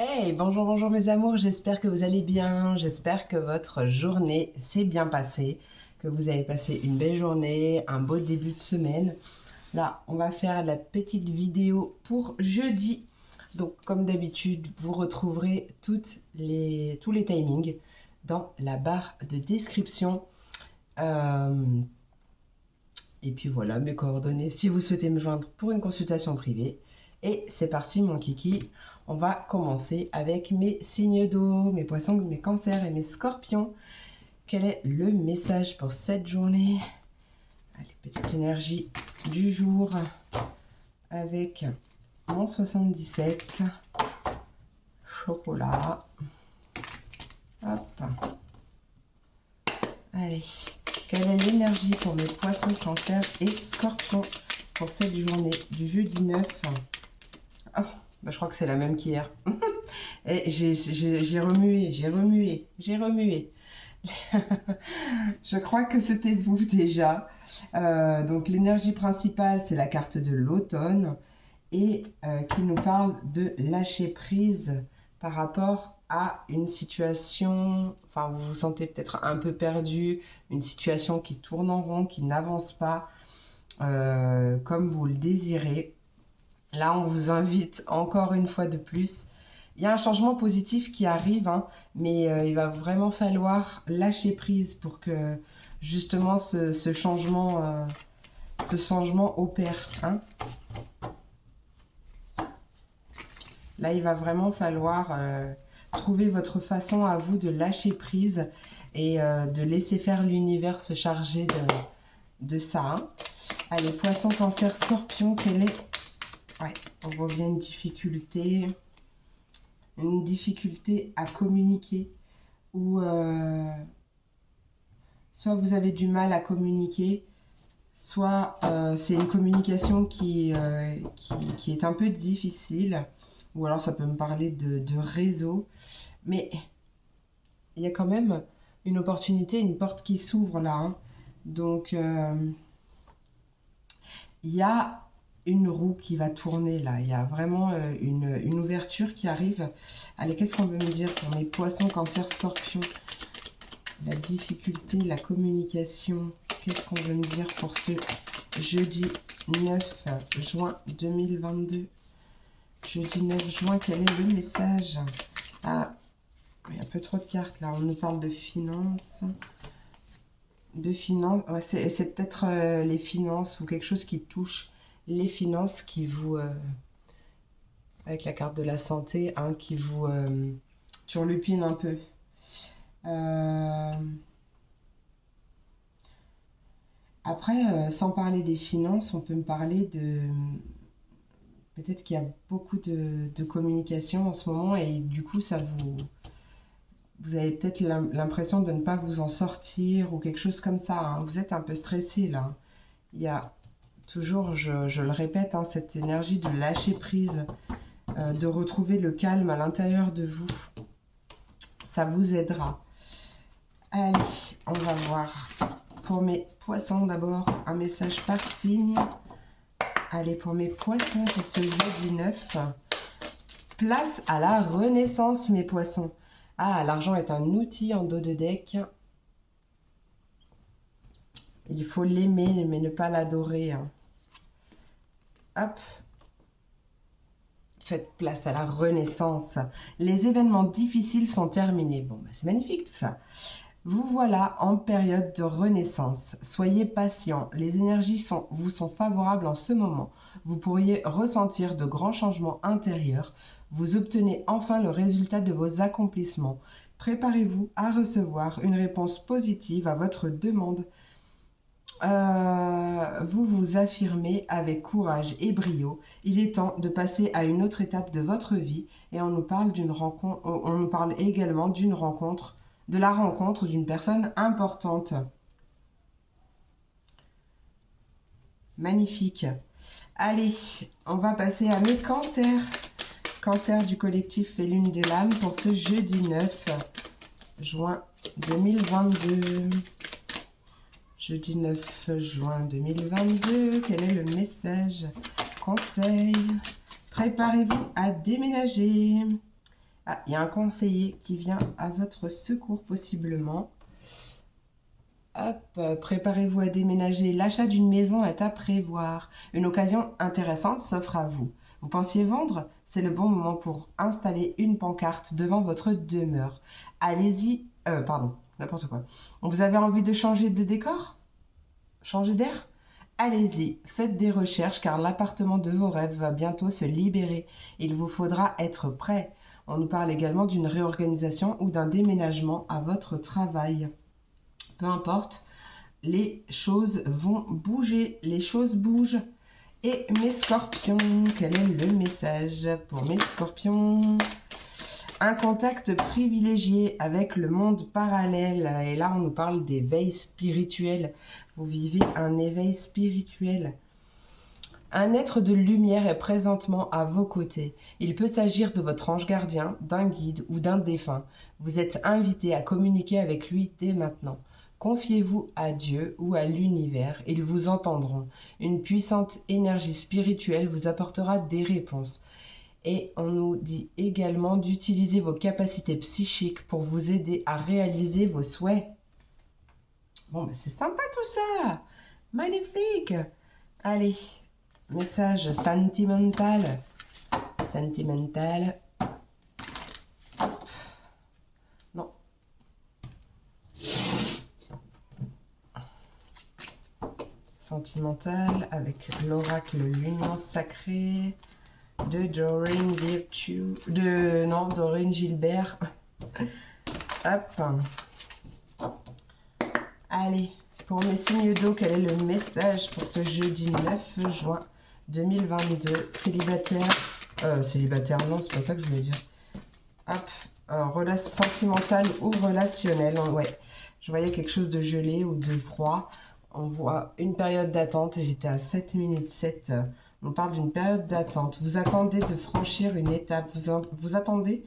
Hey, bonjour, bonjour mes amours, j'espère que vous allez bien, j'espère que votre journée s'est bien passée, que vous avez passé une belle journée, un beau début de semaine. Là, on va faire la petite vidéo pour jeudi. Donc, comme d'habitude, vous retrouverez tous les timings dans la barre de description. Et puis voilà, mes coordonnées si vous souhaitez me joindre pour une consultation privée. Et c'est parti mon kiki, on va commencer avec mes signes d'eau, mes poissons, mes cancers et mes scorpions. Quel est le message pour cette journée? Allez, petite énergie du jour avec mon 77, chocolat. Hop. Allez, quelle est l'énergie pour mes poissons, cancers et scorpions pour cette journée du jeudi 9? Oh, bah je crois que c'est la même qu'hier. Et j'ai remué. Je crois que c'était vous déjà. Donc l'énergie principale, c'est la carte de l'automne et qui nous parle de lâcher prise par rapport à une situation, enfin vous vous sentez peut-être un peu perdu, une situation qui tourne en rond, qui n'avance pas comme vous le désirez. Là, on vous invite encore une fois de plus. Il y a un changement positif qui arrive, hein, mais il va vraiment falloir lâcher prise pour que justement ce changement opère. Hein. Là, il va vraiment falloir trouver votre façon à vous de lâcher prise et de laisser faire l'univers se charger de ça. Hein. Allez, poisson, cancer, scorpion, quelle est... Ouais, on revient à une difficulté à communiquer ou soit vous avez du mal à communiquer, soit c'est une communication qui est un peu difficile, ou alors ça peut me parler de réseau, mais il y a quand même une opportunité, une porte qui s'ouvre là. Hein. Donc, il y a une roue qui va tourner là, il y a vraiment une ouverture qui arrive. Allez, qu'est-ce qu'on veut me dire pour mes poissons, cancer, scorpion? La difficulté, la communication, qu'est-ce qu'on veut me dire pour ce jeudi 9 juin 2022? Jeudi 9 juin, quel est le message? Ah, il y a un peu trop de cartes là, on nous parle de finances. Ouais, c'est peut-être les finances ou quelque chose qui touche les finances qui vous, avec la carte de la santé, hein, qui vous turlupine un peu. Après, sans parler des finances, on peut me parler de... Peut-être qu'il y a beaucoup de communication en ce moment et du coup, ça vous... Vous avez peut-être l'impression de ne pas vous en sortir ou quelque chose comme ça. Hein. Vous êtes un peu stressé là. Il y a toujours, je le répète, hein, cette énergie de lâcher prise, de retrouver le calme à l'intérieur de vous. Ça vous aidera. Allez, on va voir. Pour mes poissons d'abord, un message par signe. Allez, pour mes poissons, pour ce jeudi 9, place à la renaissance, mes poissons. Ah, l'argent est un outil en dos de deck. Il faut l'aimer, mais ne pas l'adorer. Hein. Hop. Faites place à la renaissance. Les événements difficiles sont terminés. Bon, bah, c'est magnifique tout ça. Vous voilà en période de renaissance. Soyez patient. Les énergies vous sont favorables en ce moment. Vous pourriez ressentir de grands changements intérieurs. Vous obtenez enfin le résultat de vos accomplissements. Préparez-vous à recevoir une réponse positive à votre demande. Vous vous affirmez avec courage et brio. Il est temps de passer à une autre étape de votre vie et on nous parle d'une rencontre. On nous parle également d'une rencontre, de la rencontre d'une personne importante. Magnifique. Allez, on va passer à mes cancers. Cancer du collectif et lune de l'âme pour ce jeudi 9 juin 2022. Jeudi 9 juin 2022, quel est le message? Conseil. Préparez-vous à déménager. Ah, il y a un conseiller qui vient à votre secours possiblement. Hop, préparez-vous à déménager. L'achat d'une maison est à prévoir. Une occasion intéressante s'offre à vous. Vous pensiez vendre? C'est le bon moment pour installer une pancarte devant votre demeure. Allez-y. Pardon, n'importe quoi. Vous avez envie de changer de décor? Changer d'air? Allez-y, faites des recherches car l'appartement de vos rêves va bientôt se libérer. Il vous faudra être prêt. On nous parle également d'une réorganisation ou d'un déménagement à votre travail. Peu importe, les choses vont bouger, les choses bougent. Et mes scorpions, quel est le message pour mes scorpions? Un contact privilégié avec le monde parallèle. Et là, on nous parle d'éveil spirituel. Vous vivez un éveil spirituel. Un être de lumière est présentement à vos côtés. Il peut s'agir de votre ange gardien, d'un guide ou d'un défunt. Vous êtes invité à communiquer avec lui dès maintenant. Confiez-vous à Dieu ou à l'univers, ils vous entendront. Une puissante énergie spirituelle vous apportera des réponses. Et on nous dit également d'utiliser vos capacités psychiques pour vous aider à réaliser vos souhaits. Bon, ben c'est sympa tout ça. Magnifique. Allez, message sentimental. Sentimental. Non. Sentimental avec l'oracle l'union sacrée de Doreen Virtue. Doreen Gilbert. Hop. Allez, pour mes signes d'eau, quel est le message pour ce jeudi 9 juin 2022? Célibataire, non, c'est pas ça que je voulais dire. Hop, sentimental ou relationnel, ouais. Je voyais quelque chose de gelé ou de froid. On voit une période d'attente et j'étais à 7 minutes 7. On parle d'une période d'attente. Vous attendez de franchir une étape. Vous attendez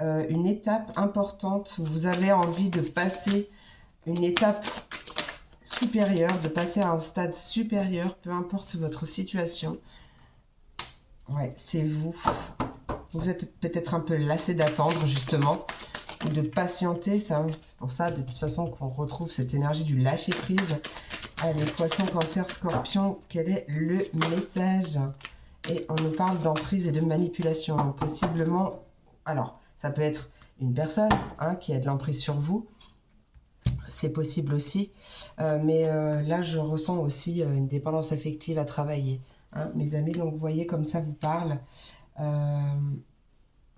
une étape importante. Vous avez envie de passer une étape supérieure, de passer à un stade supérieur, peu importe votre situation. Ouais, c'est vous. Vous êtes peut-être un peu lassé d'attendre, justement, ou de patienter. C'est pour ça, de toute façon, qu'on retrouve cette énergie du lâcher-prise. Allez, poisson, cancer, scorpion, quel est le message? Et on nous parle d'emprise et de manipulation. Donc, possiblement, alors, ça peut être une personne qui a de l'emprise sur vous. C'est possible aussi, mais là je ressens aussi une dépendance affective à travailler, mes amis. Donc vous voyez comme ça vous parle,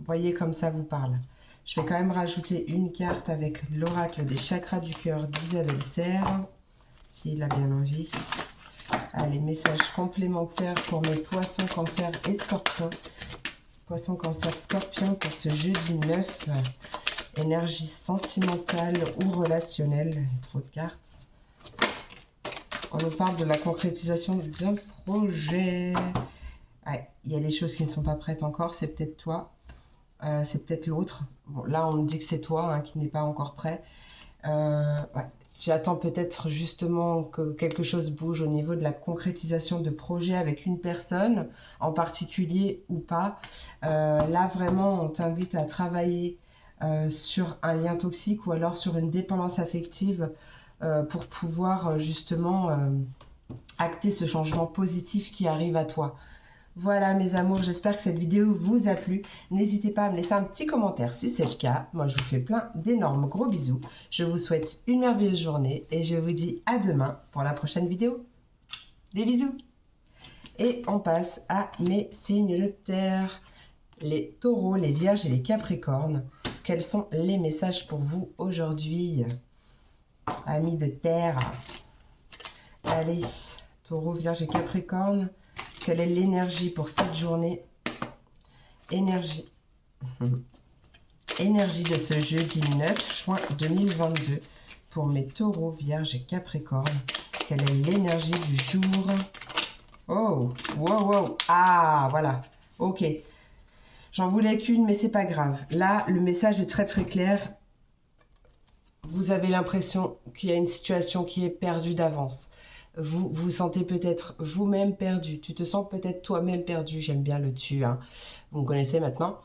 voyez comme ça vous parle. Je vais quand même rajouter une carte avec l'oracle des chakras du cœur d'Isabelle Serre, s'il a bien envie. Allez, message complémentaire pour mes poissons, cancer et scorpions. Poissons, cancer, scorpion pour ce jeudi 9. Énergie sentimentale ou relationnelle. Trop de cartes. On nous parle de la concrétisation d'un projet. Ouais, il y a des choses qui ne sont pas prêtes encore. C'est peut-être toi. C'est peut-être l'autre. Bon, là, on nous dit que c'est toi qui n'est pas encore prêt. Ouais. Tu attends peut-être justement que quelque chose bouge au niveau de la concrétisation de projets avec une personne en particulier ou pas. Là, vraiment, on t'invite à travailler sur un lien toxique ou alors sur une dépendance affective pour pouvoir justement acter ce changement positif qui arrive à toi. Voilà mes amours, j'espère que cette vidéo vous a plu. N'hésitez pas à me laisser un petit commentaire si c'est le cas. Moi je vous fais plein d'énormes gros bisous. Je vous souhaite une merveilleuse journée et je vous dis à demain pour la prochaine vidéo. Des bisous. Et on passe à mes signes de terre. Les taureaux, les vierges et les capricornes. Quels sont les messages pour vous aujourd'hui, amis de terre? Allez, taureau, vierge et capricorne. Quelle est l'énergie pour cette journée? Énergie. Énergie de ce jeudi 9 juin 2022 pour mes taureaux, vierges et capricornes. Quelle est l'énergie du jour? Oh, wow, wow. Ah, voilà. Ok. J'en voulais qu'une, mais c'est pas grave. Là, le message est très très clair. Vous avez l'impression qu'il y a une situation qui est perdue d'avance. Vous vous sentez peut-être vous-même perdu. Tu te sens peut-être toi-même perdu. J'aime bien le tu. Vous me connaissez maintenant.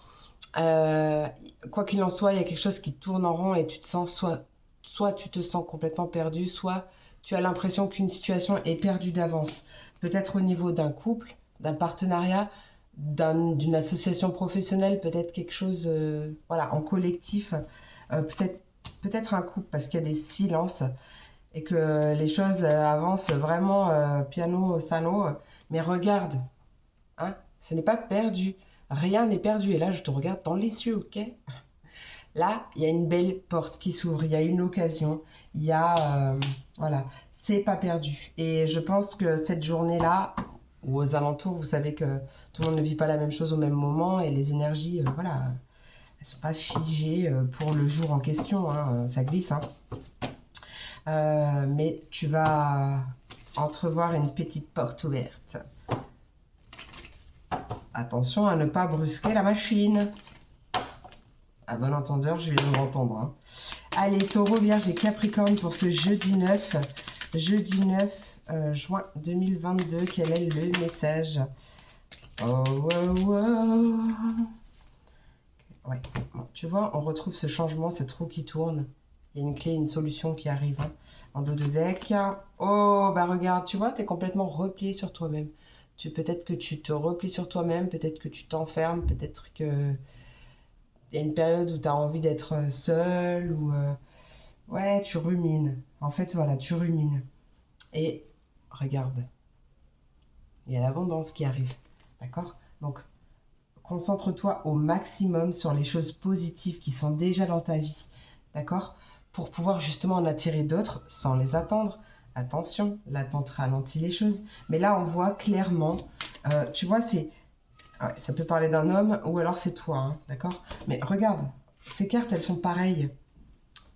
Euh, Quoi qu'il en soit, il y a quelque chose qui tourne en rond et tu te sens soit tu te sens complètement perdu, soit tu as l'impression qu'une situation est perdue d'avance. Peut-être au niveau d'un couple, d'un partenariat, d'une association professionnelle, peut-être quelque chose voilà, en collectif, peut-être un couple parce qu'il y a des silences et que les choses avancent vraiment piano sano. Mais regarde, hein, ce n'est pas perdu. Rien n'est perdu. Et là, je te regarde dans les yeux, ok? Là, il y a une belle porte qui s'ouvre, il y a une occasion, il y a... voilà, c'est pas perdu. Et je pense que cette journée-là, ou aux alentours, vous savez que tout le monde ne vit pas la même chose au même moment et les énergies, voilà, elles sont pas figées pour le jour en question, hein, ça glisse, hein. Mais tu vas entrevoir une petite porte ouverte. Attention à ne pas brusquer la machine. À bon entendeur, je vais l'entendre. Hein. Allez, Taureau, Vierge et Capricorne pour ce jeudi 9 juin 2022. Quel est le message? Oh, oh, oh. Ouais, bon, tu vois, on retrouve ce changement, cette roue qui tourne. Il y a une clé, une solution qui arrive hein, en dos de deck. Oh, bah regarde, tu vois, tu es complètement replié sur toi-même. Peut-être que tu te replies sur toi-même, peut-être que tu t'enfermes, peut-être que il y a une période où tu as envie d'être seul ou ouais, tu rumines. En fait, voilà, tu rumines. Et regarde, il y a l'abondance qui arrive. D'accord? Donc, concentre-toi au maximum sur les choses positives qui sont déjà dans ta vie. D'accord? Pour pouvoir justement en attirer d'autres sans les attendre. Attention, l'attente ralentit les choses. Mais là, on voit clairement, tu vois, c'est... Ouais, ça peut parler d'un homme ou alors c'est toi, hein, d'accord? Mais regarde, ces cartes, elles sont pareilles.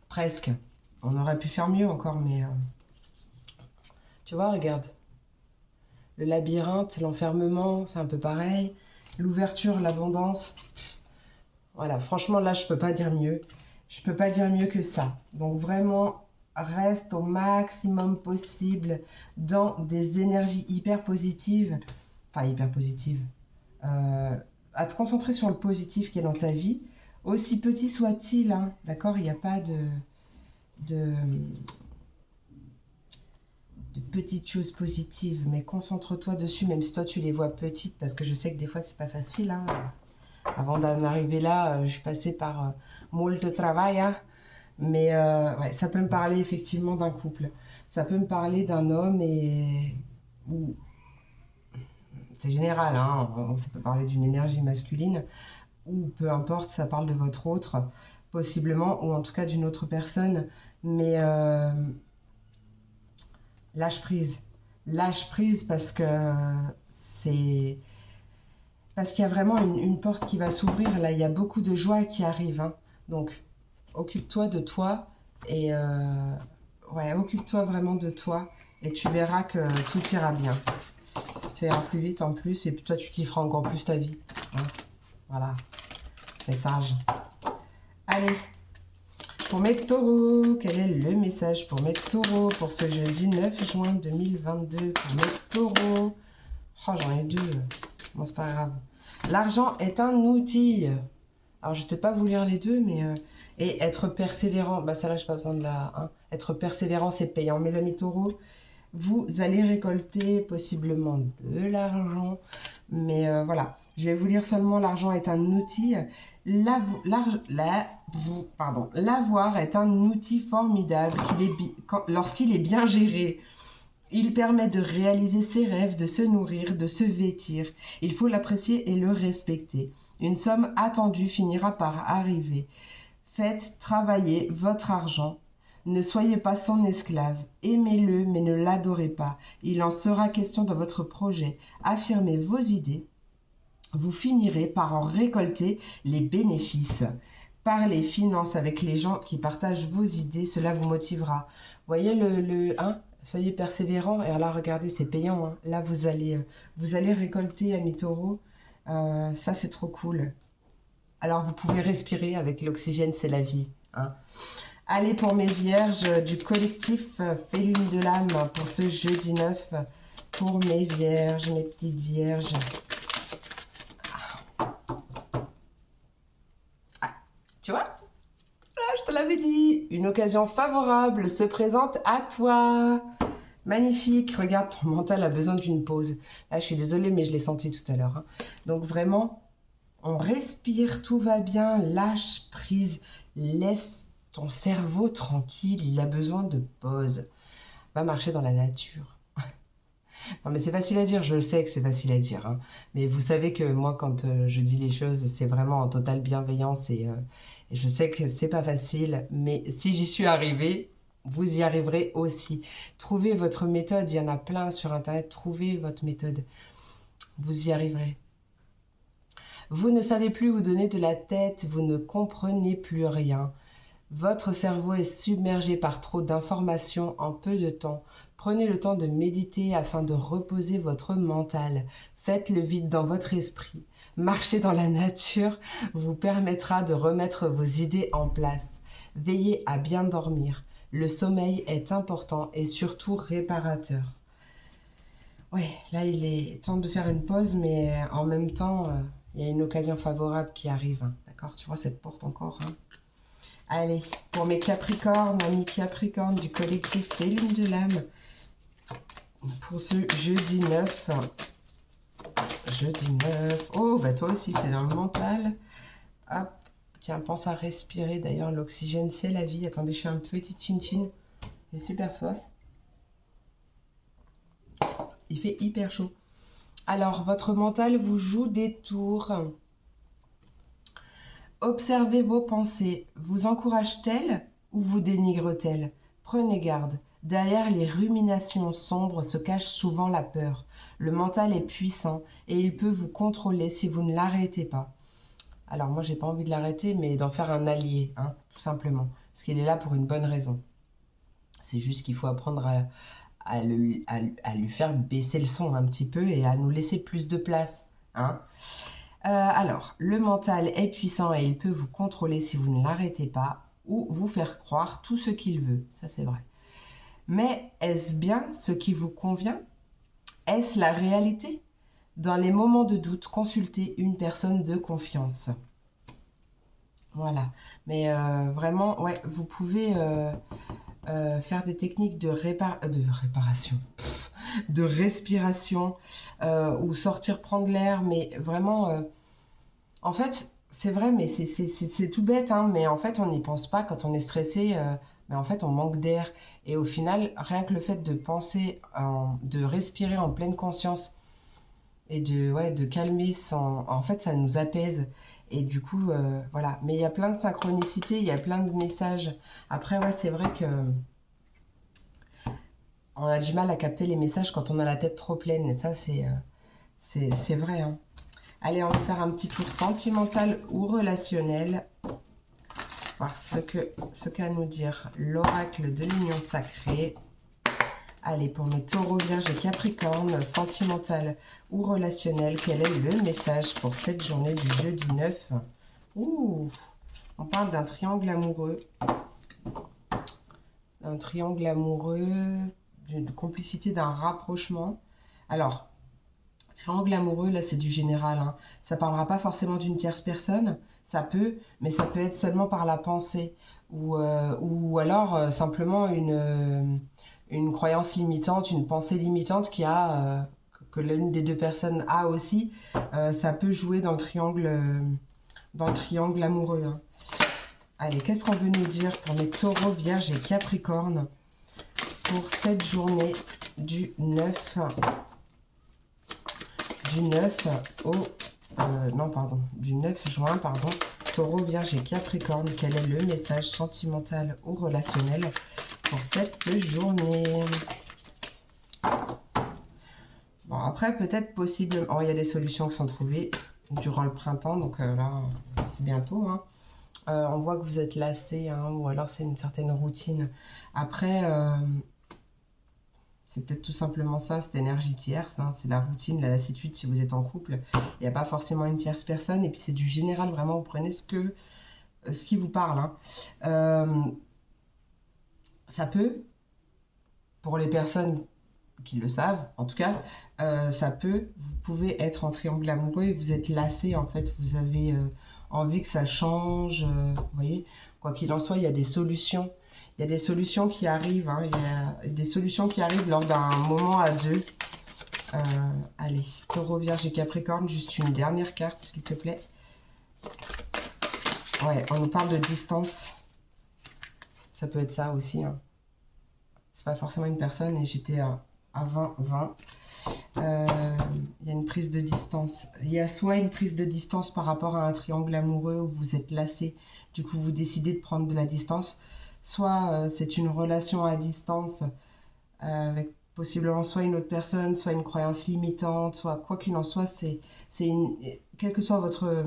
Presque. On aurait pu faire mieux encore, mais... tu vois, regarde. Le labyrinthe, l'enfermement, c'est un peu pareil. L'ouverture, l'abondance. Voilà, franchement, là, je peux pas dire mieux. Je peux pas dire mieux que ça. Donc, vraiment, reste au maximum possible dans des énergies hyper positives. Enfin, hyper positives. À te concentrer sur le positif qui est dans ta vie. Aussi petit soit-il, hein, d'accord? Il n'y a pas de petites choses positives, mais concentre-toi dessus, même si toi tu les vois petites, parce que je sais que des fois c'est pas facile. Hein. Avant d'en arriver là, je suis passée par moult de travail, hein. Mais ouais, ça peut me parler effectivement d'un couple. Ça peut me parler d'un homme et... ou c'est général, hein. Ça peut parler d'une énergie masculine, ou peu importe, ça parle de votre autre, possiblement, ou en tout cas d'une autre personne. Mais lâche prise. Lâche prise parce que c'est... Parce qu'il y a vraiment une porte qui va s'ouvrir. Là, il y a beaucoup de joie qui arrive. Hein. Donc, occupe-toi de toi. Et ouais, occupe-toi vraiment de toi. Et tu verras que tout ira bien. Ça ira plus vite en plus. Et puis toi, tu kifferas encore plus ta vie. Hein. Voilà. Message. Allez. Pour mes taureaux, quel est le message pour mes taureaux pour ce jeudi 9 juin 2022? Pour mes taureaux. Oh, j'en ai deux. Bon, c'est pas grave. L'argent est un outil. Alors, je ne vais pas vous lire les deux, mais... et être persévérant. Bah, ça là, je n'ai pas besoin de la... Hein. Être persévérant, c'est payant. Mes amis taureaux, vous allez récolter possiblement de l'argent. Mais voilà, je vais vous lire seulement l'argent est un outil. L'avoir est un outil formidable lorsqu'il est bien géré. Il permet de réaliser ses rêves, de se nourrir, de se vêtir. Il faut l'apprécier et le respecter. Une somme attendue finira par arriver. Faites travailler votre argent. Ne soyez pas son esclave. Aimez-le, mais ne l'adorez pas. Il en sera question dans votre projet. Affirmez vos idées. Vous finirez par en récolter les bénéfices. Parlez finances avec les gens qui partagent vos idées. Cela vous motivera. Voyez hein? Soyez persévérants. Et là, regardez, c'est payant. Hein. Là, vous allez récolter, amis taureaux. Ça, c'est trop cool. Alors, vous pouvez respirer avec l'oxygène, c'est la vie. Hein. Allez, pour mes vierges du collectif Félune de l'âme, pour ce jeudi 9. Pour mes vierges, mes petites vierges. Tu vois? Ah, je te l'avais dit. Une occasion favorable se présente à toi. Magnifique. Regarde, ton mental a besoin d'une pause. Là, je suis désolée, mais je l'ai senti tout à l'heure, hein. Donc vraiment, on respire, tout va bien, lâche prise, laisse ton cerveau tranquille, il a besoin de pause. Va marcher dans la nature. Non mais c'est facile à dire, je sais que c'est facile à dire, hein. Mais vous savez que moi quand je dis les choses, c'est vraiment en totale bienveillance et je sais que c'est pas facile, mais si j'y suis arrivée, vous y arriverez aussi. Trouvez votre méthode, il y en a plein sur internet, trouvez votre méthode, vous y arriverez. Vous ne savez plus où donner de la tête, vous ne comprenez plus rien. Votre cerveau est submergé par trop d'informations en peu de temps. Prenez le temps de méditer afin de reposer votre mental. Faites le vide dans votre esprit. Marcher dans la nature vous permettra de remettre vos idées en place. Veillez à bien dormir. Le sommeil est important et surtout réparateur. Ouais, là il est temps de faire une pause, mais en même temps, il y a une occasion favorable qui arrive, hein. D'accord? Tu vois cette porte encore, hein? Allez, pour mes Capricornes, amis Capricornes du collectif Les Lunes de l'âme, pour ce jeudi 9. Jeudi 9. Oh, bah toi aussi, c'est dans le mental. Hop, tiens, pense à respirer. D'ailleurs, l'oxygène, c'est la vie. Attendez, je fais un petit chin-chin. J'ai super soif. Il fait hyper chaud. Alors, votre mental vous joue des tours. Observez vos pensées. Vous encourage-t-elle ou vous dénigre-t-elle? Prenez garde. Derrière les ruminations sombres se cache souvent la peur. Le mental est puissant et il peut vous contrôler si vous ne l'arrêtez pas. Alors moi, j'ai pas envie de l'arrêter, mais d'en faire un allié, hein, tout simplement. Parce qu'il est là pour une bonne raison. C'est juste qu'il faut apprendre à lui faire baisser le son un petit peu et à nous laisser plus de place, hein. Alors, le mental est puissant et il peut vous contrôler si vous ne l'arrêtez pas ou vous faire croire tout ce qu'il veut, ça c'est vrai. Mais est-ce bien ce qui vous convient? Est-ce la réalité? Dans les moments de doute, consultez une personne de confiance. Voilà, mais vraiment, ouais, vous pouvez faire des techniques de réparation, de respiration, ou sortir prendre l'air, mais vraiment... En fait, c'est vrai, mais c'est tout bête, hein, mais en fait, on n'y pense pas quand on est stressé, mais en fait, on manque d'air. Et au final, rien que le fait de penser, de respirer en pleine conscience et de calmer, en fait, ça nous apaise. Et du coup, voilà. Mais il y a plein de synchronicités, il y a plein de messages. Après, ouais, c'est vrai que on a du mal à capter les messages quand on a la tête trop pleine. Et ça, c'est vrai, hein. Allez, on va faire un petit tour sentimental ou relationnel. Voir ce qu'a à nous dire l'oracle de l'union sacrée. Allez, pour mes taureaux, vierges et capricornes, sentimental ou relationnel, quel est le message pour cette journée du jeudi 9? Ouh, on parle d'un triangle amoureux. Un triangle amoureux, d'une complicité, d'un rapprochement. Alors, triangle amoureux, là, c'est du général, hein. Ça parlera pas forcément d'une tierce personne, ça peut, mais ça peut être seulement par la pensée. Ou alors simplement une croyance limitante, une pensée limitante que l'une des deux personnes a aussi. Ça peut jouer dans le triangle amoureux, hein. Allez, qu'est-ce qu'on veut nous dire pour mes taureaux, vierges et capricornes pour cette journée du 9 du 9 juin, pardon, taureau, vierge et capricorne, quel est le message sentimental ou relationnel pour cette journée? Bon, après, peut-être possiblement, il y a des solutions qui sont trouvées durant le printemps, donc là, c'est bientôt, hein. On voit que vous êtes lassé, hein, ou alors c'est une certaine routine. Après, c'est peut-être tout simplement ça, cette énergie tierce, hein, c'est la routine, la lassitude si vous êtes en couple. Il n'y a pas forcément une tierce personne, et puis c'est du général, vraiment, vous prenez ce qui vous parle, hein. Ça peut, pour les personnes qui le savent, en tout cas, vous pouvez être en triangle amoureux et vous êtes lassé, en fait, vous avez envie que ça change. Vous voyez, quoi qu'il en soit, il y a des solutions. Il y a des solutions qui arrivent. Hein, il y a des solutions qui arrivent lors d'un moment à deux. Allez, Taureau, Vierge et Capricorne, juste une dernière carte, s'il te plaît. Ouais, on nous parle de distance. Ça peut être ça aussi. Hein. C'est pas forcément une personne et j'étais à 20-20. Il y a une prise de distance. Il y a soit une prise de distance par rapport à un triangle amoureux où vous êtes lassé, du coup vous décidez de prendre de la distance. Soit c'est une relation à distance avec possiblement soit une autre personne, soit une croyance limitante, soit quoi qu'il en soit, quelle que soit votre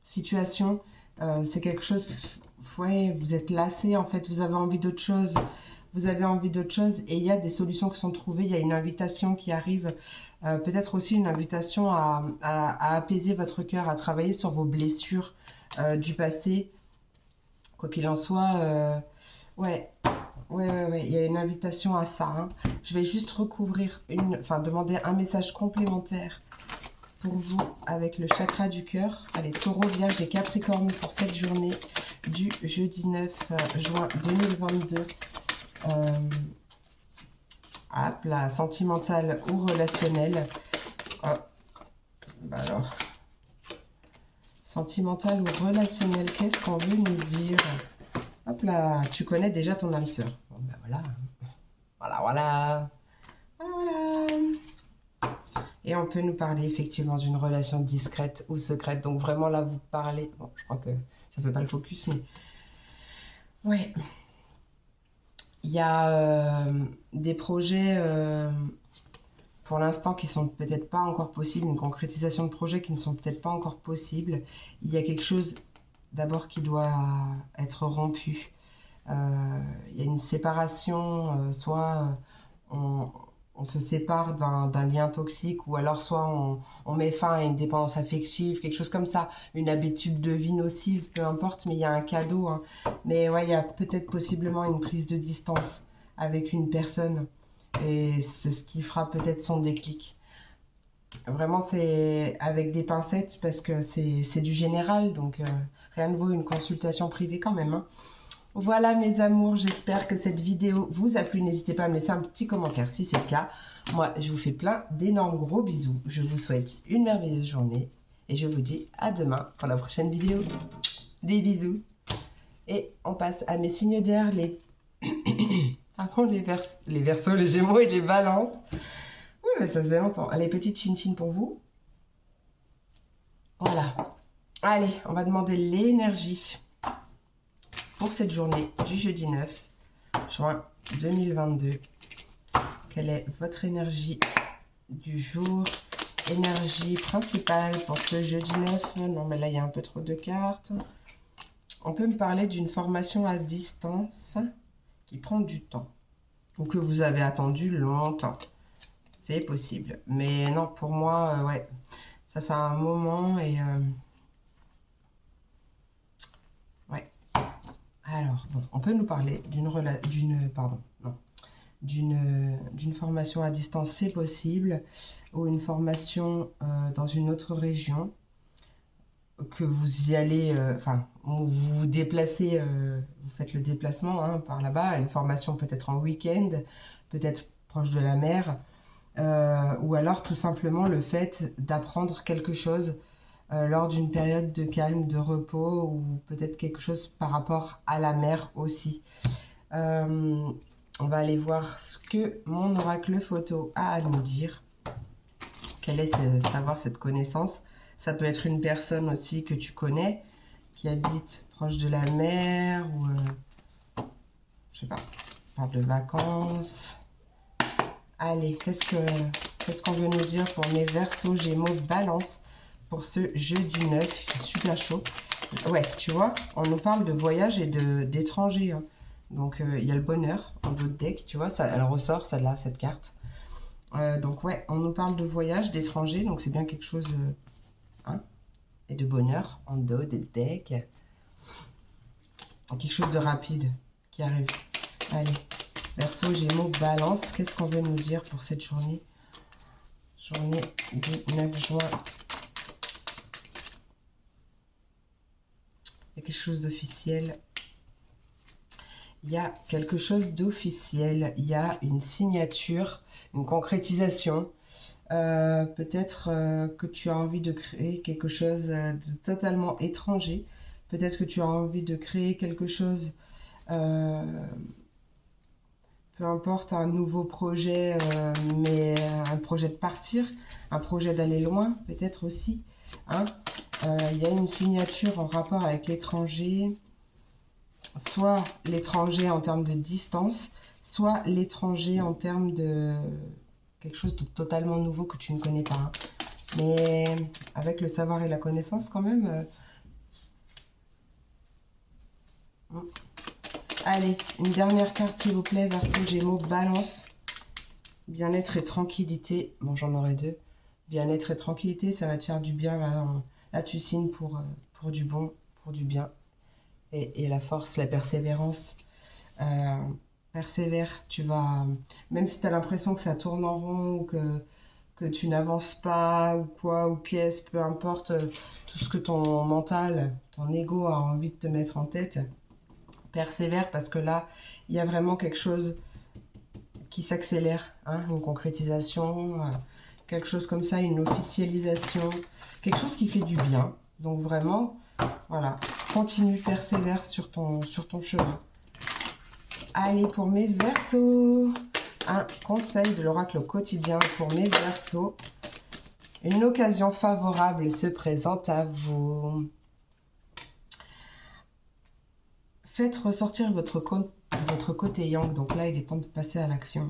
situation, c'est quelque chose, ouais, vous êtes lassé en fait, vous avez envie d'autre chose, et il y a des solutions qui sont trouvées, il y a une invitation qui arrive, peut-être aussi une invitation à apaiser votre cœur, à travailler sur vos blessures du passé, quoi qu'il en soit, ouais. Ouais, il y a une invitation à ça. Hein. Je vais juste demander un message complémentaire pour vous avec le chakra du cœur. Allez, Taureau, Vierge et Capricorne pour cette journée du jeudi 9 juin 2022. Hop là, sentimental ou relationnel. Bah alors, sentimental ou relationnel, qu'est-ce qu'on veut nous dire? Hop là, tu connais déjà ton âme sœur. Bon, ben voilà. Voilà. Et on peut nous parler effectivement d'une relation discrète ou secrète. Donc vraiment là, vous parlez... Bon, je crois que ça ne fait pas le focus, mais... Ouais. Il y a des projets, pour l'instant, qui sont peut-être pas encore possibles. Une concrétisation de projets qui ne sont peut-être pas encore possibles. Il y a quelque chose... d'abord qui doit être rompu. Il y a une séparation, soit on se sépare d'un lien toxique, ou alors soit on met fin à une dépendance affective, quelque chose comme ça, une habitude de vie nocive, peu importe, mais il y a un cadeau. Hein. Mais ouais, il y a peut-être possiblement une prise de distance avec une personne, et c'est ce qui fera peut-être son déclic. Vraiment, c'est avec des pincettes parce que c'est du général, donc rien ne vaut une consultation privée quand même. Hein. Voilà mes amours, j'espère que cette vidéo vous a plu. N'hésitez pas à me laisser un petit commentaire si c'est le cas. Moi, je vous fais plein d'énormes gros bisous. Je vous souhaite une merveilleuse journée et je vous dis à demain pour la prochaine vidéo. Des bisous. Et on passe à mes signes d'air, Pardon, les Verseaux, les Gémeaux et les Balances. Oui, mais ça faisait longtemps. Allez, petite chin-chin pour vous. Voilà. Allez, on va demander l'énergie pour cette journée du jeudi 9 juin 2022. Quelle est votre énergie du jour? Énergie principale pour ce jeudi 9. Non, mais là, il y a un peu trop de cartes. On peut me parler d'une formation à distance qui prend du temps ou que vous avez attendu longtemps. C'est possible. Mais non, pour moi, ouais, ça fait un moment et... ouais. Alors, bon, on peut nous parler d'une formation à distance, c'est possible, ou une formation dans une autre région, que vous y allez, vous vous déplacez, vous faites le déplacement hein, par là-bas, une formation peut-être en week-end, peut-être proche de la mer, ou alors tout simplement le fait d'apprendre quelque chose lors d'une période de calme, de repos, ou peut-être quelque chose par rapport à la mer aussi. On va aller voir ce que mon oracle photo a à nous dire. Quelle est savoir cette connaissance? Ça peut être une personne aussi que tu connais, qui habite proche de la mer, ou je sais pas, on parle de vacances. Allez, qu'est-ce qu'on veut nous dire pour mes Verseaux, Gémeaux, Balance pour ce jeudi 9? Il fait super chaud. Ouais, tu vois, on nous parle de voyage et d'étrangers. Hein. Donc, il y a le bonheur en dos de deck, tu vois, ça, elle ressort, celle-là, cette carte. Donc, ouais, on nous parle de voyage, d'étrangers, donc c'est bien quelque chose... hein, et de bonheur en dos des decks. Quelque chose de rapide qui arrive. Allez, Verseau, Gémeaux, Balance, qu'est-ce qu'on veut nous dire pour cette journée? Journée du 9 juin. Il y a quelque chose d'officiel. Il y a quelque chose d'officiel. Il y a une signature, une concrétisation. Peut-être que tu as envie de créer quelque chose de totalement étranger. Peut-être que tu as envie de créer quelque chose, peu importe, un nouveau projet, mais un projet de partir, un projet d'aller loin, peut-être aussi. Hein. Il y a une signature en rapport avec l'étranger, soit l'étranger en termes de distance, soit l'étranger en termes de quelque chose de totalement nouveau que tu ne connais pas. Hein. Mais avec le savoir et la connaissance quand même. Allez, une dernière carte s'il vous plaît, Verseau, Gémeaux, Balance. Bien-être et tranquillité. Bon, j'en aurai deux. Bien-être et tranquillité, ça va te faire du bien. Là tu signes pour du bon, pour du bien. Et la force, la persévérance. Persévère, tu vas... Même si tu as l'impression que ça tourne en rond ou que tu n'avances pas ou quoi, ou qu'est-ce, peu importe tout ce que ton mental, ton ego a envie de te mettre en tête. Persévère parce que là, il y a vraiment quelque chose qui s'accélère, hein, une concrétisation, quelque chose comme ça, une officialisation, quelque chose qui fait du bien. Donc vraiment, voilà, continue, persévère sur ton chemin. Allez, pour mes Verseaux, un conseil de l'oracle quotidien pour mes Verseaux. Une occasion favorable se présente à vous. Faites ressortir votre côté yang. Donc là, il est temps de passer à l'action.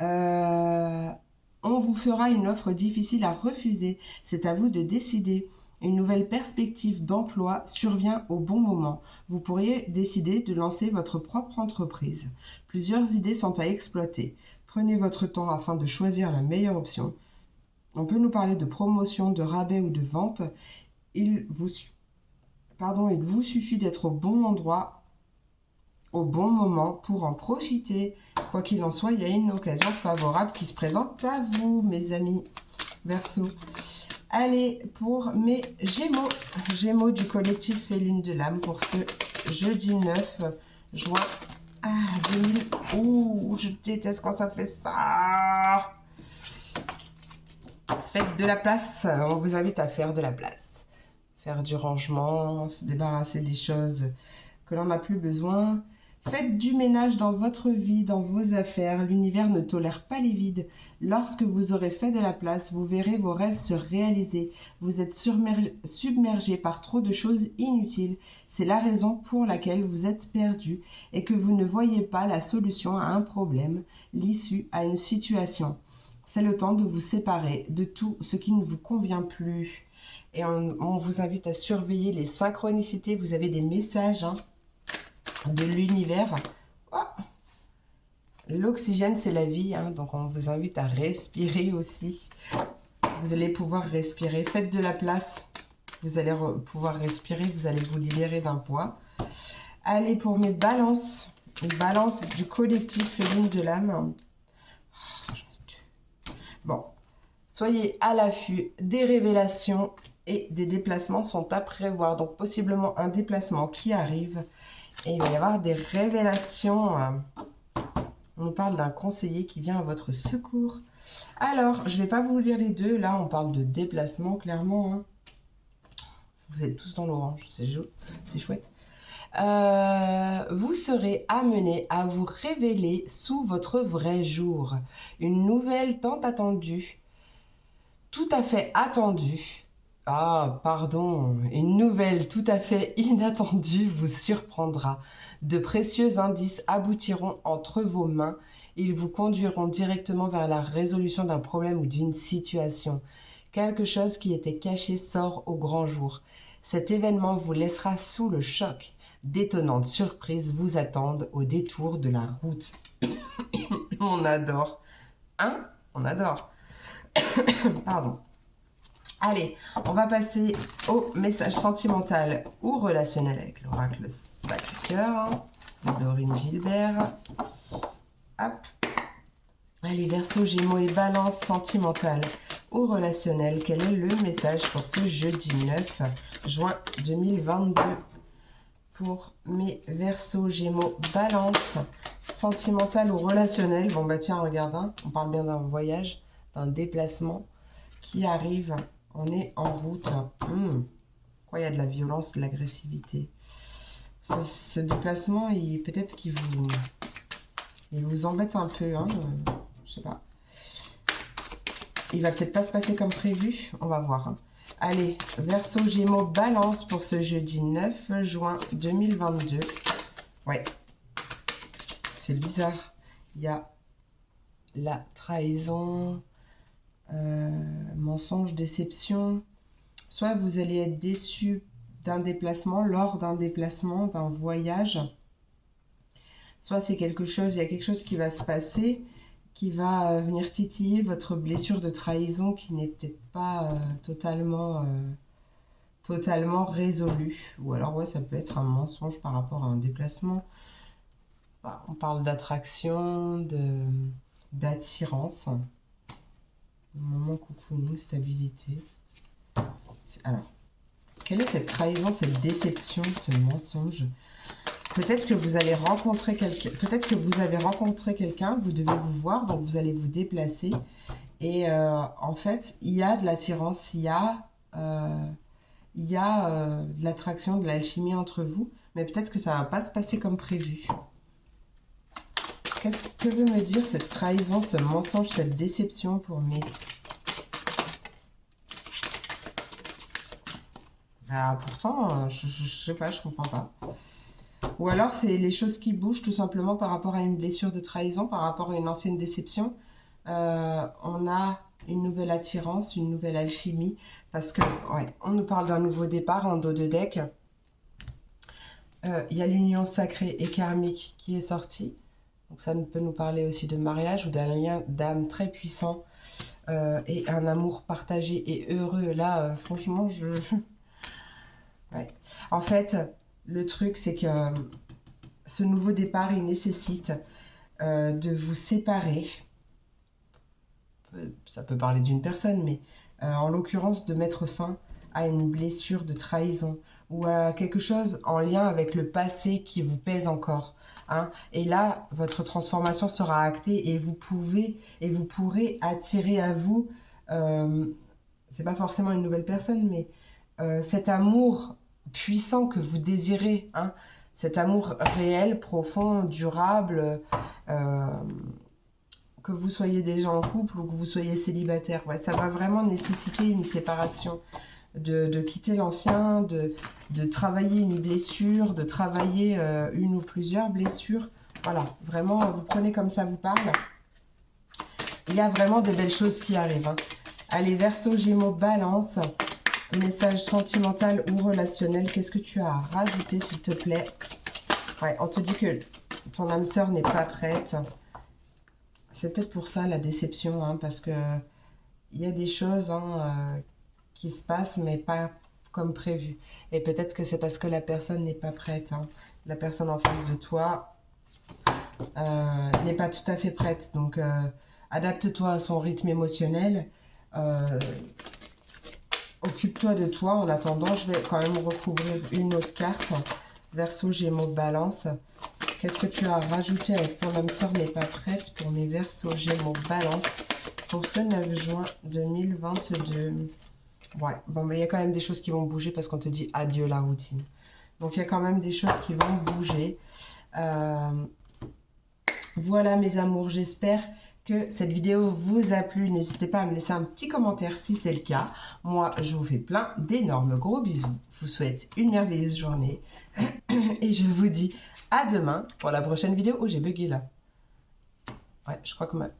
On vous fera une offre difficile à refuser. C'est à vous de décider. Une nouvelle perspective d'emploi survient au bon moment. Vous pourriez décider de lancer votre propre entreprise. Plusieurs idées sont à exploiter. Prenez votre temps afin de choisir la meilleure option. On peut nous parler de promotion, de rabais ou de vente. Il vous suffit d'être au bon endroit, au bon moment pour en profiter. Quoi qu'il en soit, il y a une occasion favorable qui se présente à vous, mes amis Verseau. Allez, pour mes Gémeaux. Gémeaux du collectif et Lune de l'âme pour ce jeudi 9 juin 2000. Ouh, je déteste quand ça fait ça. Faites de la place. On vous invite à faire de la place. Faire du rangement, se débarrasser des choses que l'on n'a plus besoin. Faites du ménage dans votre vie, dans vos affaires. L'univers ne tolère pas les vides. Lorsque vous aurez fait de la place, vous verrez vos rêves se réaliser. Vous êtes submergé par trop de choses inutiles. C'est la raison pour laquelle vous êtes perdu et que vous ne voyez pas la solution à un problème, l'issue à une situation. C'est le temps de vous séparer de tout ce qui ne vous convient plus. Et on vous invite à surveiller les synchronicités. Vous avez des messages de l'univers. Oh, l'oxygène, c'est la vie. Donc, on vous invite à respirer aussi. Vous allez pouvoir respirer. Faites de la place. Vous allez pouvoir respirer. Vous allez vous libérer d'un poids. Allez, pour mes balances. Les balances du collectif Lune de l'âme. Bon. Soyez à l'affût des révélations et des déplacements sont à prévoir. Donc, possiblement un déplacement qui arrive. Et il va y avoir des révélations. On nous parle d'un conseiller qui vient à votre secours. Alors, je ne vais pas vous lire les deux. Là, on parle de déplacement, clairement. Vous êtes tous dans l'orange. C'est chouette. Vous serez amené à vous révéler sous votre vrai jour. Une nouvelle tant attendue. Tout à fait attendue. Une nouvelle tout à fait inattendue vous surprendra. De précieux indices aboutiront entre vos mains. Ils vous conduiront directement vers la résolution d'un problème ou d'une situation. Quelque chose qui était caché sort au grand jour. Cet événement vous laissera sous le choc. D'étonnantes surprises vous attendent au détour de la route. On adore. On adore. Pardon. Allez, on va passer au message sentimental ou relationnel avec l'oracle Sacré-Cœur de Dorine Gilbert. Hop. Allez, Verseau, Gémeaux et Balance, sentimental ou relationnel. Quel est le message pour ce jeudi 9 juin 2022 pour mes Verseaux, Gémeaux, Balance, sentimental ou relationnel. Bon bah tiens, regarde, hein, on parle bien d'un voyage, d'un déplacement qui arrive. On est en route. Quoi, il y a de la violence, de l'agressivité. Ce déplacement, peut-être qu'il vous embête un peu, hein, je sais pas. Il va peut-être pas se passer comme prévu, on va voir. Allez, Verseaux, Gémeaux, Balance pour ce jeudi 9 juin 2022. Ouais, c'est bizarre. Il y a la trahison, mensonge, déception. Soit vous allez être déçu d'un déplacement, lors d'un déplacement, d'un voyage. Soit c'est quelque chose, il y a quelque chose qui va se passer, qui va venir titiller votre blessure de trahison qui n'est peut-être pas totalement résolue. Ou alors, ouais, ça peut être un mensonge par rapport à un déplacement. Bah, on parle d'attraction, d'attirance. Moment cocooning, stabilité. Alors, quelle est cette trahison, cette déception, ce mensonge? Peut-être que vous allez rencontrer quelqu'un, peut-être que vous avez rencontré quelqu'un, vous devez vous voir, donc vous allez vous déplacer. Et en fait, il y a de l'attirance, il y a de l'attraction, de l'alchimie entre vous, mais peut-être que ça ne va pas se passer comme prévu. Qu'est-ce que veut me dire cette trahison, ce mensonge, cette déception pour mes... Ah, pourtant, je sais pas, je comprends pas. Ou alors, c'est les choses qui bougent tout simplement par rapport à une blessure de trahison, par rapport à une ancienne déception. On a une nouvelle attirance, une nouvelle alchimie, parce que, ouais, on nous parle d'un nouveau départ en dos de deck. Il y a l'union sacrée et karmique qui est sortie. Donc ça peut nous parler aussi de mariage ou d'un lien d'âme très puissant et un amour partagé et heureux. Là, franchement, ouais. En fait, le truc, c'est que ce nouveau départ, il nécessite de vous séparer. Ça peut parler d'une personne, mais en l'occurrence, de mettre fin à une blessure de trahison ou à quelque chose en lien avec le passé qui vous pèse encore. Hein. Et là, votre transformation sera actée et vous pourrez attirer à vous, c'est pas forcément une nouvelle personne, mais cet amour puissant que vous désirez, hein, cet amour réel, profond, durable, que vous soyez déjà en couple ou que vous soyez célibataire. Ouais, ça va vraiment nécessiter une séparation, de quitter l'ancien, de travailler une blessure, de travailler une ou plusieurs blessures. Voilà, vraiment, vous prenez comme ça vous parle. Il y a vraiment des belles choses qui arrivent. Hein. Allez, Verseaux, Gémeaux, Balance. Message sentimental ou relationnel, qu'est-ce que tu as à rajouter, s'il te plaît? Ouais, on te dit que ton âme sœur n'est pas prête. C'est peut-être pour ça la déception, hein, parce que il y a des choses qui se passent, mais pas comme prévu. Et peut-être que c'est parce que la personne n'est pas prête. Hein. La personne en face de toi n'est pas tout à fait prête. Donc, adapte-toi à son rythme émotionnel. Occupe-toi de toi. En attendant, je vais quand même recouvrir une autre carte. Verseaux, Gémeaux, Balance. Qu'est-ce que tu as rajouté avec ton âme sœur n'est pas prête pour mes Verseaux, Gémeaux, Balance pour ce 9 juin 2022? Ouais, bon, mais il y a quand même des choses qui vont bouger parce qu'on te dit adieu la routine. Donc, il y a quand même des choses qui vont bouger. Voilà, mes amours, j'espère que cette vidéo vous a plu. N'hésitez pas à me laisser un petit commentaire si c'est le cas. Moi, je vous fais plein d'énormes gros bisous. Je vous souhaite une merveilleuse journée. Et je vous dis à demain pour la prochaine vidéo. Oh, j'ai bugué là. Ouais, je crois que ma...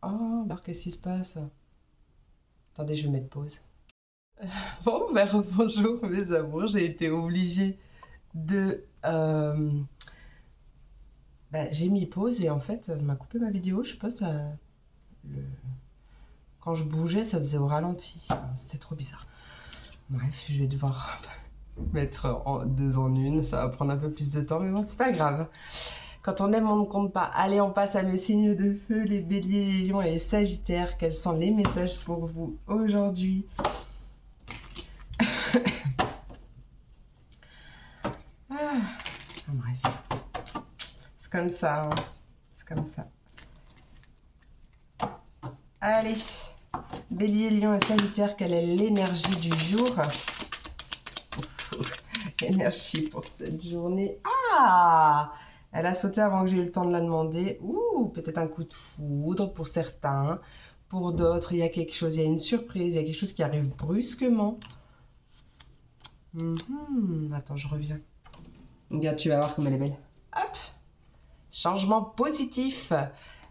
Oh, alors qu'est-ce qui se passe? Attendez, je vais mettre pause. Bon, ben bonjour mes amours. J'ai été obligée de... j'ai mis pause et en fait, elle m'a coupé ma vidéo. Je sais pas, quand je bougeais, ça faisait au ralenti. C'était trop bizarre. Bref, je vais devoir mettre en 2 en 1. Ça va prendre un peu plus de temps, mais bon, c'est pas grave. Quand on aime, on ne compte pas. Allez, on passe à mes signes de feu, les béliers, les lions et les sagittaires. Quels sont les messages pour vous aujourd'hui? Bref. C'est comme ça. Hein. C'est comme ça. Allez. Bélier, Lion et Sagittaire, quelle est l'énergie du jour? Énergie pour cette journée. Ah! Elle a sauté avant que j'ai eu le temps de la demander. Ouh, peut-être un coup de foudre pour certains. Pour d'autres, il y a quelque chose, il y a une surprise, il y a quelque chose qui arrive brusquement. Attends, je reviens. Regarde, tu vas voir comme elle est belle. Hop! Changement positif.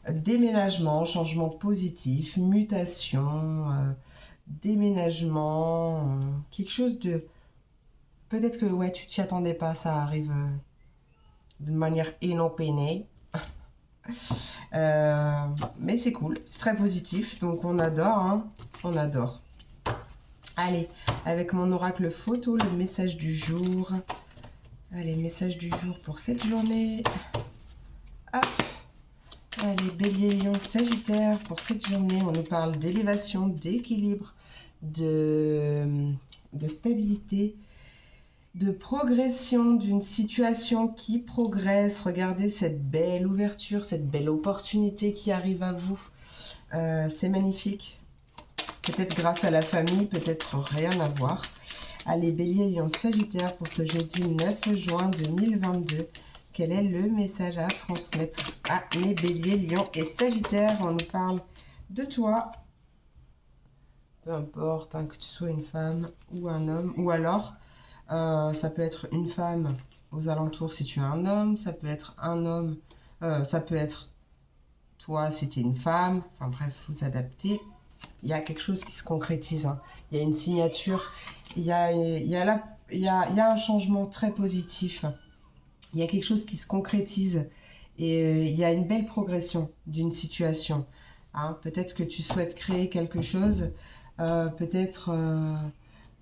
Déménagement, changement positif, mutation, déménagement, quelque chose de... Peut-être que ouais, tu t'y attendais pas, ça arrive de manière inopinée. Mais c'est cool, c'est très positif, donc on adore, hein, on adore. Allez, avec mon oracle photo, le message du jour. Allez, message du jour pour cette journée. Hop. Allez, Bélier, Lion, Sagittaire, pour cette journée, on nous parle d'élévation, d'équilibre, de stabilité, de progression, d'une situation qui progresse. Regardez cette belle ouverture, cette belle opportunité qui arrive à vous. C'est magnifique. Peut-être grâce à la famille, peut-être rien à voir. Allez, Bélier, Lion, Sagittaire, pour ce jeudi 9 juin 2022. Quel est le message à transmettre à mes béliers, lions et sagittaires? On nous parle de toi. Peu importe, hein, que tu sois une femme ou un homme. Ou alors, ça peut être une femme aux alentours si tu es un homme. Ça peut être un homme. Ça peut être toi si tu es une femme. Enfin bref, vous adaptez. Il y a quelque chose qui se concrétise. Hein. Il y a une signature. Il y a un changement très positif. Il y a quelque chose qui se concrétise et il y a une belle progression d'une situation. Hein. Peut-être que tu souhaites créer quelque chose, peut-être,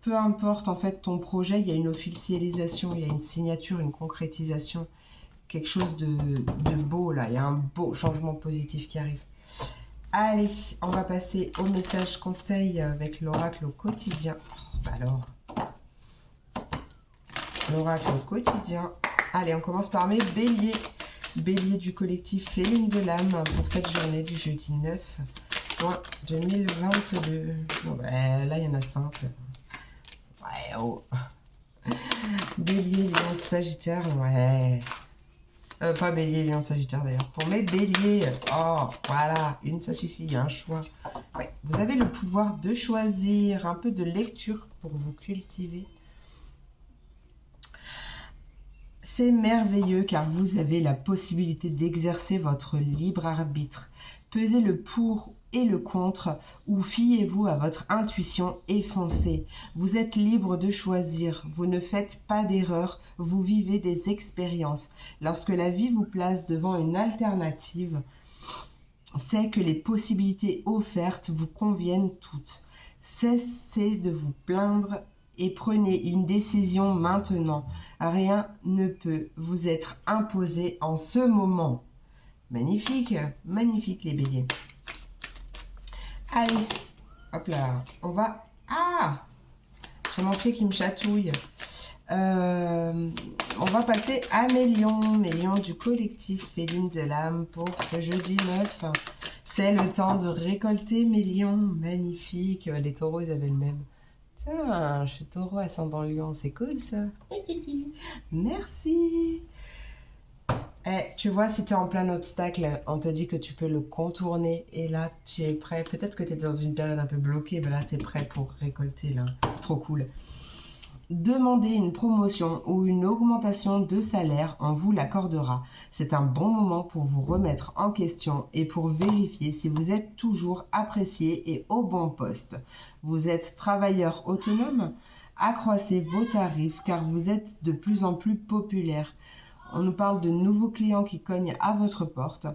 peu importe en fait ton projet, il y a une officialisation, il y a une signature, une concrétisation, quelque chose de beau là, il y a un beau changement positif qui arrive. Allez, on va passer au message conseil avec l'oracle au quotidien. Oh, alors, l'oracle au quotidien. Allez, on commence par mes béliers. Bélier du collectif Féline de l'âme pour cette journée du jeudi 9 juin 2022. Bon, ben, là, il y en a 5. Ouais, oh. Bélier, Lion, Sagittaire, ouais. Pas Bélier, Lion, Sagittaire d'ailleurs. Pour mes béliers, oh, voilà, une, ça suffit, un choix. Ouais, vous avez le pouvoir de choisir, un peu de lecture pour vous cultiver. C'est merveilleux car vous avez la possibilité d'exercer votre libre arbitre. Pesez le pour et le contre ou fiez-vous à votre intuition et foncez. Vous êtes libre de choisir, vous ne faites pas d'erreur, vous vivez des expériences. Lorsque la vie vous place devant une alternative, c'est que les possibilités offertes vous conviennent toutes. Cessez de vous plaindre et prenez une décision maintenant. Rien ne peut vous être imposé en ce moment. Magnifique, magnifique les béliers. Allez, hop là, on va... Ah, j'ai mon pied qui me chatouille. On va passer à mes lions du collectif Féline de l'âme pour ce jeudi 9. C'est le temps de récolter mes lions. Magnifique, les taureaux ils avaient le même. Tiens, je suis taureau ascendant lion, c'est cool ça. Merci. Tu vois, si tu es en plein obstacle, on te dit que tu peux le contourner et là, tu es prêt. Peut-être que tu es dans une période un peu bloquée, mais là, tu es prêt pour récolter. Là. Trop cool. Demandez une promotion ou une augmentation de salaire, on vous l'accordera. C'est un bon moment pour vous remettre en question et pour vérifier si vous êtes toujours apprécié et au bon poste. Vous êtes travailleur autonome? Accroissez vos tarifs car vous êtes de plus en plus populaire. On nous parle de nouveaux clients qui cognent à votre porte,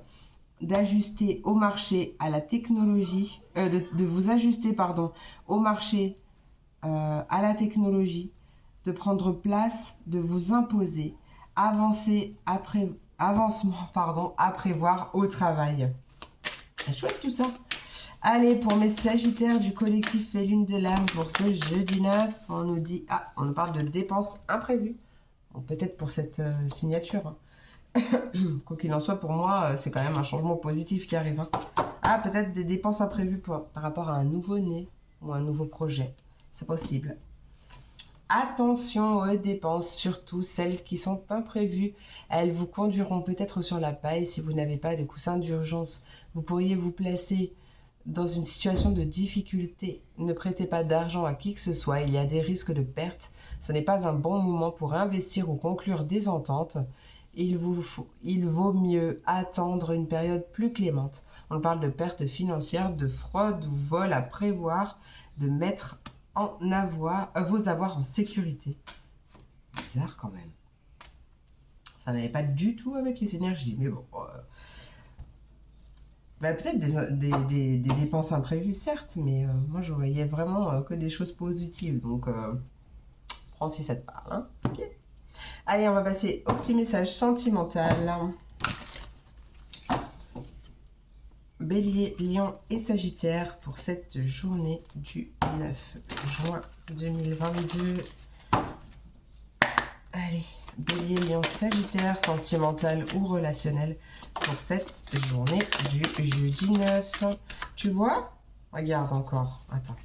d'ajuster au marché à la technologie, de vous ajuster au marché à la technologie, de prendre place, de vous imposer, avancement à prévoir au travail. C'est chouette tout ça. Allez, pour mes sagittaires du collectif Féline de l'âme, pour ce jeudi 9, on nous dit, on nous parle de dépenses imprévues. Bon, peut-être pour cette signature. Hein. Quoi qu'il en soit, pour moi, c'est quand même un changement positif qui arrive. Hein. Ah, peut-être des dépenses imprévues par rapport à un nouveau-né ou un nouveau projet. C'est possible. Attention aux dépenses, surtout celles qui sont imprévues. Elles vous conduiront peut-être sur la paille si vous n'avez pas de coussin d'urgence. Vous pourriez vous placer dans une situation de difficulté. Ne prêtez pas d'argent à qui que ce soit, il y a des risques de perte. Ce n'est pas un bon moment pour investir ou conclure des ententes. Il vaut mieux attendre une période plus clémente. On parle de pertes financières, de fraude ou vol à prévoir, de mettre vos avoirs en sécurité. Bizarre quand même. Ça n'allait pas du tout avec les énergies, mais bon. Peut-être des dépenses imprévues, certes, mais moi je voyais vraiment que des choses positives. Donc, prends si ça te parle. Hein. Ok. Allez, on va passer au petit message sentimental. Bélier, Lion et Sagittaire pour cette journée du 9 juin 2022. Allez, Bélier, Lion, Sagittaire, sentimental ou relationnel pour cette journée du jeudi 9. Tu vois? Regarde encore. Attends.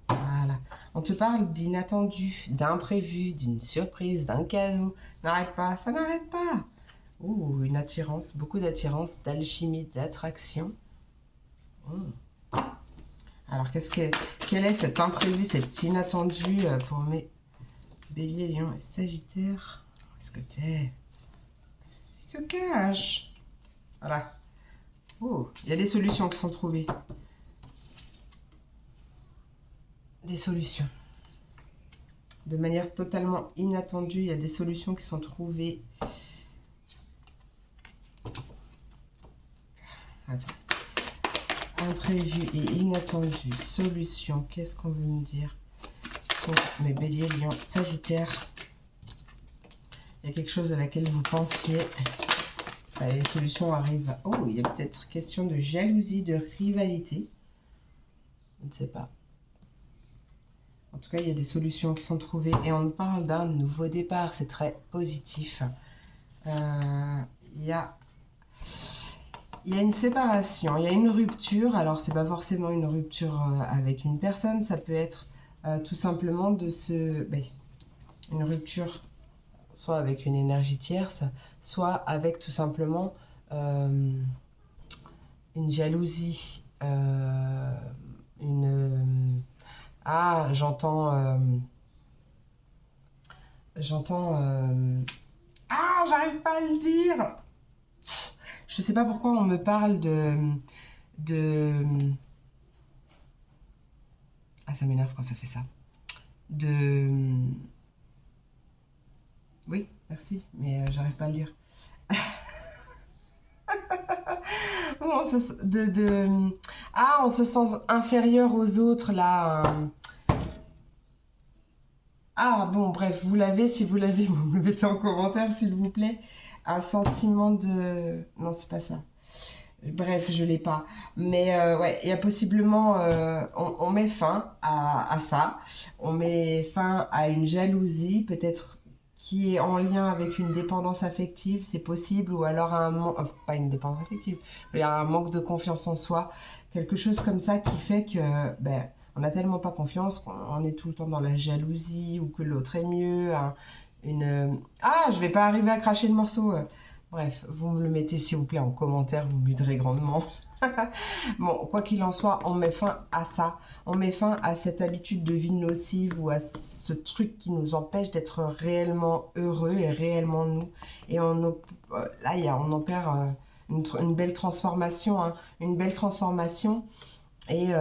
Voilà. On te parle d'inattendu, d'imprévu, d'une surprise, d'un cadeau. N'arrête pas, ça n'arrête pas. Ouh, une attirance, beaucoup d'attirance, d'alchimie, d'attraction. Alors, quel est cet imprévu, cet inattendu pour mes Bélier, Lion et Sagittaire? Où est-ce que t'es? Il se cache. Voilà. Oh, il y a des solutions qui sont trouvées. Des solutions. De manière totalement inattendue, il y a des solutions qui sont trouvées. Attends. Imprévu et inattendu. Solution. Qu'est-ce qu'on veut me dire pour mes Béliers, Lion, Sagittaire? Il y a quelque chose à laquelle vous pensiez. Les solutions arrivent. Oh, il y a peut-être question de jalousie, de rivalité. Je ne sais pas. En tout cas, il y a des solutions qui sont trouvées. Et on parle d'un nouveau départ. C'est très positif. Il y a une séparation, il y a une rupture. Alors, c'est pas forcément une rupture avec une personne. Ça peut être tout simplement une rupture soit avec une énergie tierce, soit avec tout simplement une jalousie, j'arrive pas à le dire. Je sais pas pourquoi on me parle Ah, ça m'énerve quand ça fait ça. Oui, merci, mais j'arrive pas à le dire. On se sent inférieur aux autres, là. Ah, bon, bref, vous l'avez. Si vous l'avez, vous me le mettez en commentaire, s'il vous plaît. Un sentiment de... Non, c'est pas ça. Bref, je l'ai pas. Mais ouais, il y a possiblement... on met fin à ça. On met fin à une jalousie, peut-être qui est en lien avec une dépendance affective, c'est possible. Ou alors pas une dépendance affective, mais il y a un manque de confiance en soi. Quelque chose comme ça qui fait que... on n'a tellement pas confiance qu'on est tout le temps dans la jalousie ou que l'autre est mieux. Je vais pas arriver à cracher le morceau. Bref, vous me le mettez s'il vous plaît en commentaire, vous m'aiderez grandement. Bon, quoi qu'il en soit, on met fin à ça. On met fin à cette habitude de vie nocive ou à ce truc qui nous empêche d'être réellement heureux et réellement nous. Et on opère une belle transformation. Hein, une belle transformation. Et...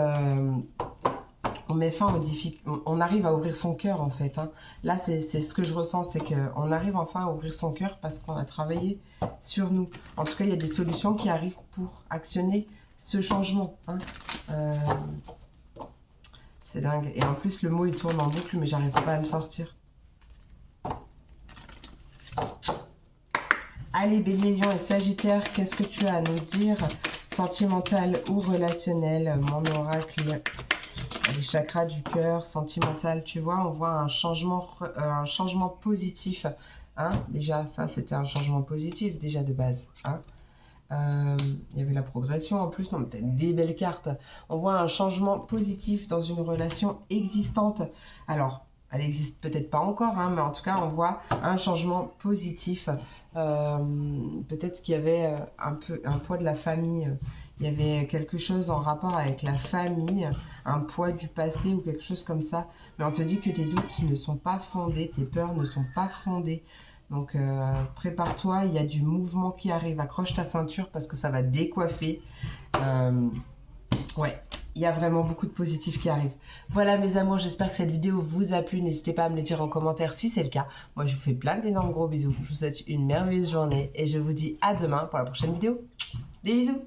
on met fin aux difficultés, on arrive à ouvrir son cœur en fait. Hein. Là, c'est ce que je ressens, c'est qu'on arrive enfin à ouvrir son cœur parce qu'on a travaillé sur nous. En tout cas, il y a des solutions qui arrivent pour actionner ce changement. Hein. C'est dingue. Et en plus, le mot, il tourne en boucle, mais j'arrive pas à le sortir. Allez, Bélier, Lion et Sagittaire, qu'est-ce que tu as à nous dire? Sentimental ou relationnel, mon oracle? Les chakras du cœur, sentimental, tu vois, on voit un changement positif Hein, déjà, ça, c'était un changement positif, déjà de base. Hein. Il y avait la progression en plus, non, peut-être des belles cartes. On voit un changement positif dans une relation existante. Alors, elle existe peut-être pas encore, hein, mais en tout cas, on voit un changement positif. Peut-être qu'il y avait un peu un poids de la famille. Il y avait quelque chose en rapport avec la famille, un poids du passé ou quelque chose comme ça. Mais on te dit que tes doutes ne sont pas fondés, tes peurs ne sont pas fondées. Donc prépare-toi, il y a du mouvement qui arrive. Accroche ta ceinture parce que ça va décoiffer. Ouais, il y a vraiment beaucoup de positifs qui arrivent. Voilà mes amours, j'espère que cette vidéo vous a plu. N'hésitez pas à me le dire en commentaire si c'est le cas. Moi je vous fais plein d'énormes gros bisous. Je vous souhaite une merveilleuse journée et je vous dis à demain pour la prochaine vidéo. Des bisous!